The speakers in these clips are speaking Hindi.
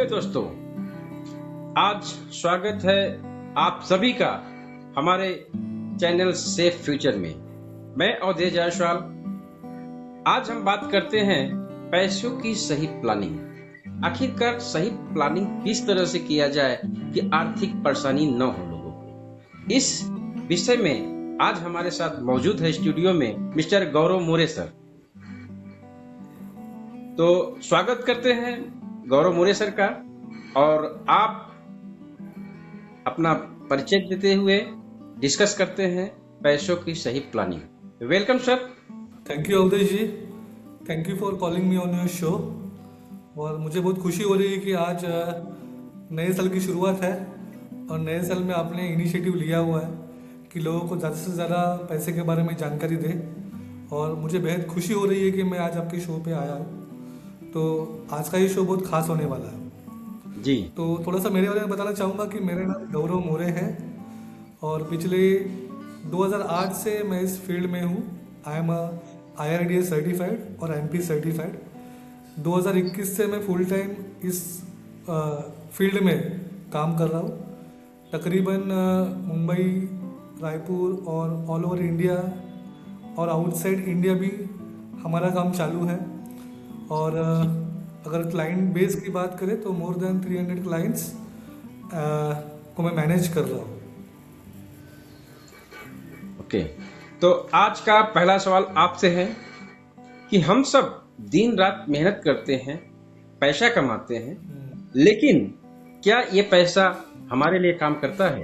हेलो दोस्तों, आज स्वागत है आप सभी का हमारे चैनल सेफ फ्यूचर में। मैं अवधेश जायसवाल। आज हम बात करते हैं पैसों की सही प्लानिंग। आखिरकार सही प्लानिंग किस तरह से किया जाए कि आर्थिक परेशानी न हो लोगों को। इस विषय में आज हमारे साथ मौजूद है स्टूडियो में मिस्टर गौरव मोरे सर। तो स्वागत करते हैं गौरव मोरे सर का, और आप अपना परिचय देते हुए डिस्कस करते हैं पैसों की सही planning. Welcome sir. Thank you Avdhesh ji, thank you for calling me on your show. और मुझे बहुत खुशी हो रही है कि आज नए साल की शुरुआत है और नए साल में आपने इनिशिएटिव लिया हुआ है कि लोगों को ज़्यादा से ज़्यादा पैसे के बारे में जानकारी दे। और मुझे बेहद खुशी हो रही है कि मैं आज आपके शो पे आया हूँ। तो आज का ये शो बहुत खास होने वाला है जी। तो थोड़ा सा मेरे बारे में बताना चाहूँगा कि मेरा नाम गौरव मोरे है और पिछले 2008 से मैं इस फील्ड में हूँ। आई एम IRDA सर्टिफाइड और MP सर्टिफाइड। 2021 से मैं फुल टाइम इस फील्ड में काम कर रहा हूँ। तकरीबन मुंबई, रायपुर और ऑल ओवर इंडिया और आउटसाइड इंडिया भी हमारा काम चालू है। और अगर क्लाइंट बेस की बात करें तो मोर देन 300 क्लाइंट्स को मैं मैनेज कर रहा हूँ। ओके, तो आज का पहला सवाल आपसे है कि हम सब दिन रात मेहनत करते हैं, पैसा कमाते हैं, लेकिन क्या ये पैसा हमारे लिए काम करता है?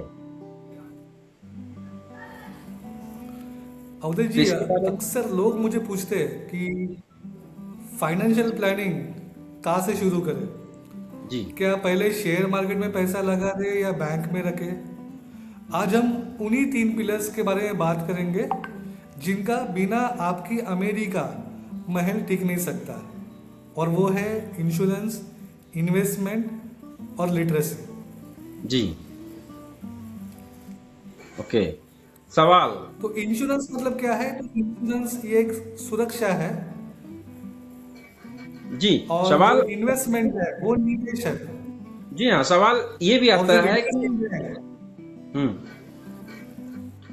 अवधेश जी, अक्सर लोग मुझे पूछते हैं कि फाइनेंशियल प्लानिंग कहाँ से शुरू करें। जी क्या पहले शेयर मार्केट में पैसा लगा दे या बैंक में रखे। आज हम उन्हीं 3 पिलर्स के बारे में बात करेंगे जिनका बिना आपकी अमेरिका महल टिक नहीं सकता, और वो है इंश्योरेंस, इन्वेस्टमेंट और लिटरेसी। जी। ओके, सवाल। तो इंश्योरेंस मतलब क्या है? तो इंश्योरेंस ये एक सुरक्षा है जी और सवाल। जो इन्वेस्टमेंट है वो निवेश है। जी हाँ, सवाल ये भी और आता जो है कि लिटरेसी है,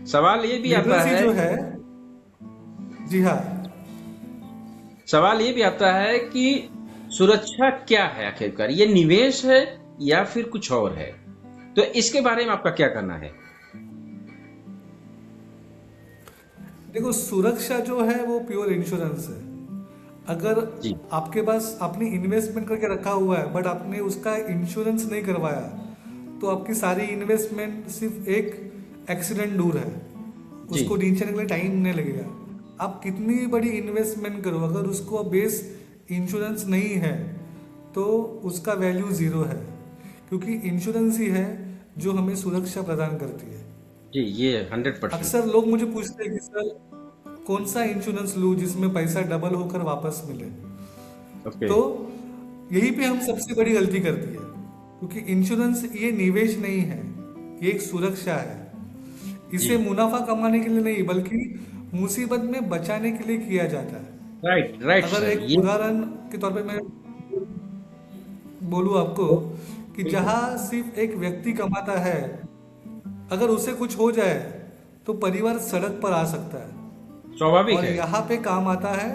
सवाल ये भी आता लिटरेसी है जो है, जी हाँ, सवाल ये भी आता है कि सुरक्षा क्या है आखिरकार, ये निवेश है या फिर कुछ और है? तो इसके बारे में आपका क्या कहना है? देखो सुरक्षा जो है वो प्योर इंश्योरेंस है। अगर जी आपके पास आपने इन्वेस्टमेंट करके रखा हुआ है बट आपने उसका इंश्योरेंस नहीं करवाया तो आपकी सारी इन्वेस्टमेंट सिर्फ एक एक्सीडेंट दूर है, जी उसको नीचे के लिए टाइम नहीं लगेगा। आप कितनी भी बड़ी इन्वेस्टमेंट करो, अगर उसको बेस इंश्योरेंस नहीं है तो उसका वैल्यू ज़ीरो है, क्योंकि इंश्योरेंस ही है जो हमें सुरक्षा प्रदान करती है। जी, ये 100%। अक्सर लोग मुझे पूछते हैं कि सर कौन सा इंश्योरेंस लूँ जिसमें पैसा डबल होकर वापस मिले। ओके। तो यही पे हम सबसे बड़ी गलती करती है, क्योंकि इंश्योरेंस ये निवेश नहीं है, ये एक सुरक्षा है। जी इसे मुनाफा कमाने के लिए नहीं बल्कि मुसीबत में बचाने के लिए किया जाता है। राइट राइट अगर सर, एक ये उदाहरण के तौर पे मैं बोलूँ आपको कि बिल्कुल जहाँ सिर्फ एक व्यक्ति कमाता है, अगर उसे कुछ हो जाए तो परिवार सड़क पर आ सकता है। स्वाभाविक और है। यहाँ पे काम आता है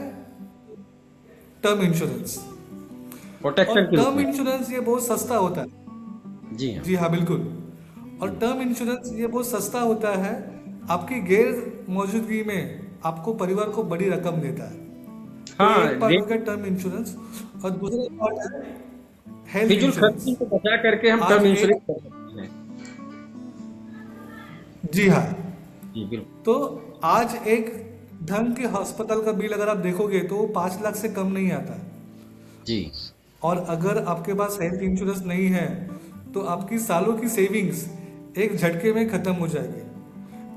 टर्म इंश्योरेंस। और प्रोटेक्शन के रूप टर्म में। इंश्योरेंस ये बहुत सस्ता होता है। जी हाँ। जी हाँ, बिल्कुल। और टर्म इंश्योरेंस ये बहुत सस्ता होता है, आपकी गैर मौजूदगी में आपको परिवार को बड़ी रकम देता है। तो ये हाँ, एक पार्ट हो गया टर्म इंश्योरेंस। और दूसरा पार्ट है हेल्थ फिजूल खर्ची इंश्योरेंस। को बचा करके हम आज टर्म एक, इंश्योरेंस कर सकते हैं। जी हाँ, जी बिल्कुल। तो आज एक ढंग के अस्पताल का बिल अगर आप देखोगे तो 5 लाख से कम नहीं आता। जी और अगर आपके पास हेल्थ इंश्योरेंस नहीं है तो आपकी सालों की सेविंग्स एक झटके में खत्म हो जाएगी।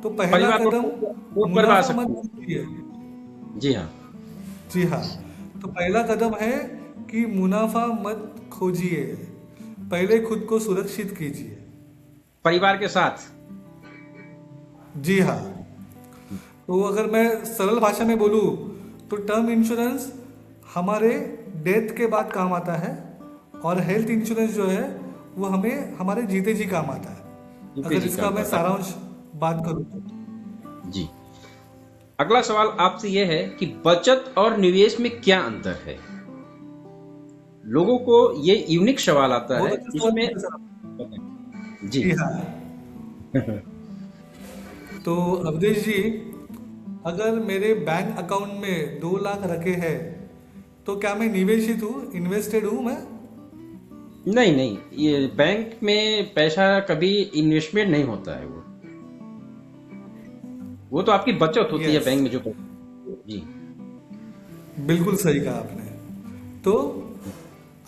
तो पहला परिवार को कदम कोट करवा मुनाफा मत सकते हैं। कीजिए। जी हाँ। जी हाँ, तो पहला कदम है कि मुनाफा मत खोजिए, पहले खुद को सुरक्षित कीजिए। परिवार के साथ। जी हाँ, तो अगर मैं सरल भाषा में बोलूँ तो टर्म इंश्योरेंस हमारे डेथ के बाद काम आता है और हेल्थ इंश्योरेंस जो है वो हमें हमारे जीते जी काम आता है। जीते अगर जी इसका काम मैं का। सारांश बात करूँ तो जी। अगला सवाल आपसे यह है कि बचत और निवेश में क्या अंतर है? लोगों को ये यूनिक सवाल आता बहुत है अच्छा सवाल इसमें। पूछा सर आपने। जी। जी हाँ। तो अवधेश जी, अगर मेरे बैंक अकाउंट में 2 लाख रखे हैं तो क्या मैं निवेशित हूँ, इन्वेस्टेड हूँ मैं? नहीं नहीं, ये बैंक में पैसा कभी इन्वेस्टमेंट नहीं होता है। वो तो आपकी बचत होती है यस, बैंक में जो पैसा। जी। बिल्कुल सही कहा आपने। तो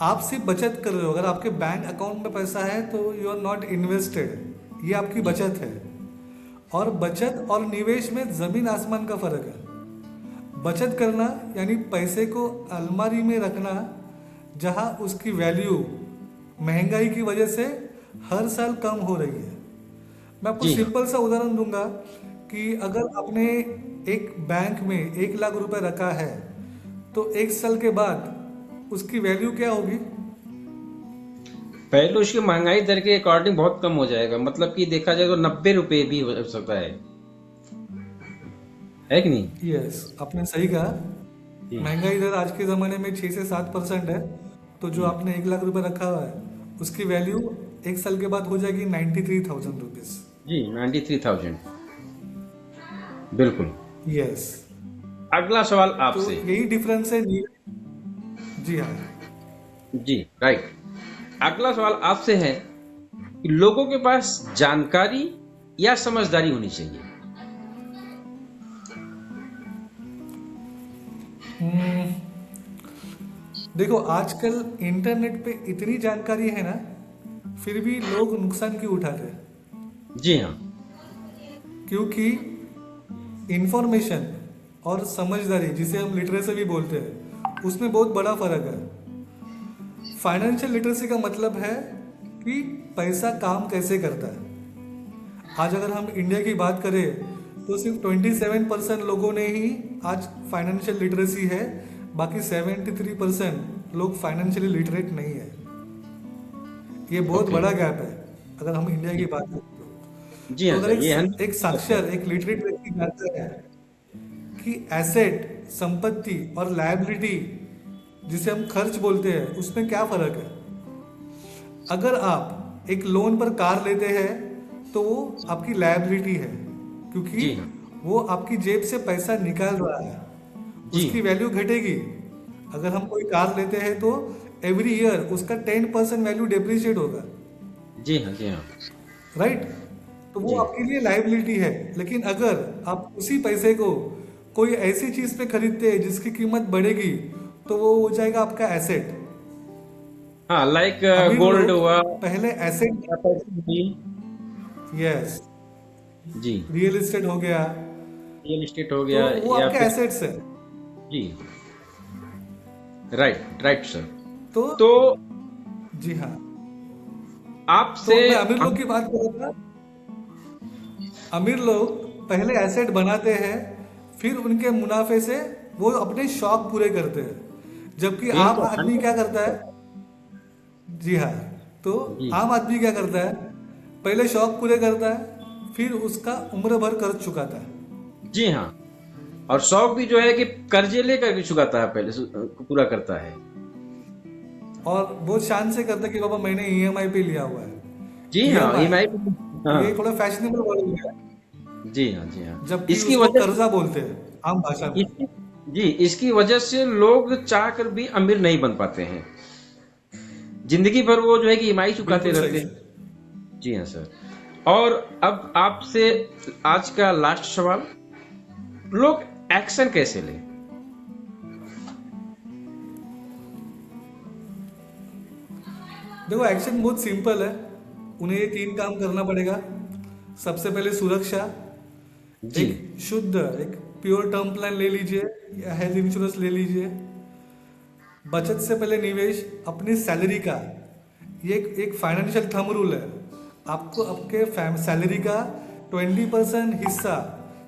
आप सिर्फ बचत कर रहे हो, अगर आपके बैंक अकाउंट में पैसा है तो यू आर नॉट इन्वेस्टेड, ये आपकी जी। बचत है। और बचत और निवेश में जमीन आसमान का फर्क है। बचत करना यानी पैसे को अलमारी में रखना, जहां उसकी वैल्यू महंगाई की वजह से हर साल कम हो रही है। मैं आपको जी हाँ। सिंपल सा उदाहरण दूंगा कि अगर आपने एक बैंक में 1 लाख रुपए रखा है तो 1 साल के बाद उसकी वैल्यू क्या होगी? पहले उसकी महंगाई दर के अकॉर्डिंग बहुत कम हो जाएगा, मतलब कि देखा जाए तो 90 रुपए भी हो सकता है कि नहीं? यस, आपने सही कहा। जी। महंगाई दर आज के ज़माने में 6 से 7% है। तो जो जी। आपने 1 लाख रुपए रखा हुआ है उसकी वैल्यू 1 साल के बाद हो जाएगी 93,000 रुपीज़। जी, 93,000। बिल्कुल। यस। अगला सवाल तो आपसे। यही डिफरेंस है जी हाँ। जी, राइट। अगला सवाल आपसे है कि लोगों के पास जानकारी या समझदारी होनी चाहिए? हम्म, देखो, आजकल इंटरनेट पे इतनी जानकारी है ना, फिर भी लोग नुकसान क्यों उठाते हैं? जी हाँ। क्योंकि इंफॉर्मेशन और समझदारी, जिसे हम लिटरेसी भी बोलते हैं, उसमें बहुत बड़ा फर्क है। फाइनेंशियल लिटरेसी का मतलब है कि पैसा काम कैसे करता है। आज अगर हम इंडिया की बात करें तो सिर्फ 27% लोगों ने ही आज फाइनेंशियल लिटरेसी है, बाकी 73% लोग फाइनेंशियली लिटरेट नहीं है। ये बहुत ओके। बड़ा गैप है अगर हम इंडिया की जी। बात करें। जी हाँ तो अगर सर, ये एक साक्षर, एक लिटरेट व्यक्ति जानता है कि एसेट, संपत्ति और लायबिलिटी, जिसे हम खर्च बोलते हैं, उसमें क्या फर्क है। अगर आप एक लोन पर कार लेते हैं तो वो आपकी लायबिलिटी है, क्योंकि जी हाँ। वो आपकी जेब से पैसा निकाल रहा है, जी। उसकी वैल्यू घटेगी। अगर हम कोई कार लेते हैं तो एवरी ईयर उसका 10% वैल्यू डेप्रिशिएट होगा, जी हाँ। जी हाँ। राइट? तो वो जी। आपके लिए लायबिलिटी है। लेकिन अगर आप उसी पैसे को कोई ऐसी चीज पे खरीदते हैं जिसकी कीमत बढ़ेगी तो वो हो जाएगा आपका एसेट। हाँ, लाइक अमीर गोल्ड लोग हुआ। पहले एसेट, जी। यस, जी। रियल एस्टेट हो गया, रियल एस्टेट हो तो गया वो या आपके फिर। एसेट्स है। जी। Right right sir. तो तो जी हाँ, आपसे तो मैं अमीर लोग की बात कर रहा था। अमीर लोग पहले एसेट बनाते हैं, फिर उनके मुनाफे से वो अपने शौक पूरे करते हैं। जबकि आम बिल्कुल आदमी क्या करता 100%। है? जी हाँ। तो जी। आम आदमी क्या करता है? पहले शौक पूरे करता है, फिर उसका उम्र भर कर्ज चुकाता है। जी हाँ। और शौक भी जो है कि कर्जे लेकर के चुकाता है, पहले पूरा करता है। और बहुत शान से करता है कि बाबा मैंने ईएमआई पे लिया हुआ है। जी हाँ, ईएमआई ईएमआई। ये हाँ। थोड़ा फैशनेबल वर्ड हो गया, जी हाँ। जी हाँ। जबकि इसकी उसको वजह कर्जा बोलते हैं आम भाषा में। इसकी जी, इसकी वजह से लोग चाह कर भी अमीर नहीं बन पाते हैं। जिंदगी भर वो जो है कि ईएमआई चुकाते बिल्कुल सही रहते से। हैं। जी हाँ सर। और अब आपसे आज का लास्ट सवाल, लोग एक्शन कैसे लें? देखो, एक्शन बहुत सिंपल है। उन्हें ये 3 काम करना पड़ेगा। सबसे पहले सुरक्षा, जी। एक शुद्ध, एक प्योर टर्म प्लान ले लीजिए या हेल्थ इंश्योरेंस ले लीजिए। बचत से पहले निवेश, अपनी सैलरी का, ये एक फाइनेंशियल थंब रूल है। आपको आपके सैलरी का 20% हिस्सा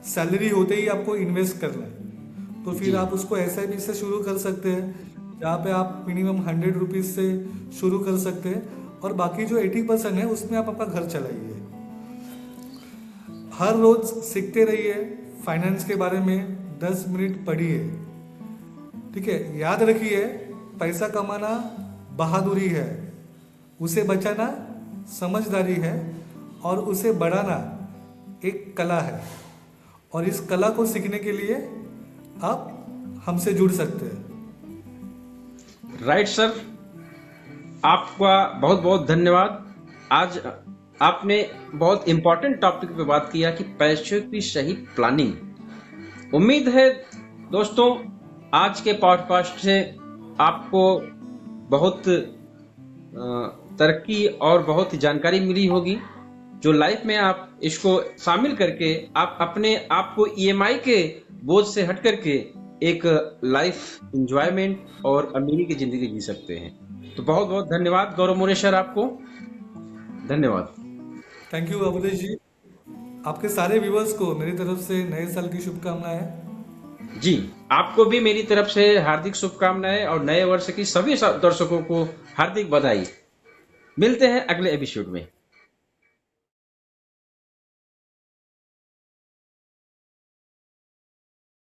सैलरी होते ही आपको इन्वेस्ट करना है। तो फिर जी। आप उसको एसआईपी से शुरू कर सकते हैं, जहाँ पे आप मिनिमम 100 रुपीज़ से शुरू कर सकते हैं और बाकी जो 80% है उसमें आप अपना घर चलाइए। हर रोज सीखते रहिए, फाइनेंस के बारे में 10 मिनट पढ़िए। ठीक है, याद रखिए, पैसा कमाना बहादुरी है, उसे बचाना समझदारी है और उसे बढ़ाना एक कला है। और इस कला को सीखने के लिए आप हमसे जुड़ सकते हैं। राइट सर, आपका बहुत बहुत धन्यवाद। आज आपने बहुत इंपॉर्टेंट टॉपिक पे बात किया कि पैसों की सही प्लानिंग। उम्मीद है दोस्तों आज के पॉडकास्ट से आपको बहुत तरक्की और बहुत जानकारी मिली होगी, जो लाइफ में आप इसको शामिल करके आप अपने आप को ईएमआई के बोझ से हट करके एक लाइफ एंजॉयमेंट और अमीरी की जिंदगी जी सकते हैं। तो बहुत बहुत धन्यवाद गौरव मोरे सर, आपको धन्यवाद। थैंक यू अवधेश जी। आपके सारे व्यूवर्स को मेरी तरफ से नए साल की शुभकामनाएं। जी, आपको भी मेरी तरफ से हार्दिक शुभकामनाएं और नए वर्ष की सभी दर्शकों को हार्दिक बधाई। मिलते हैं अगले एपिसोड में।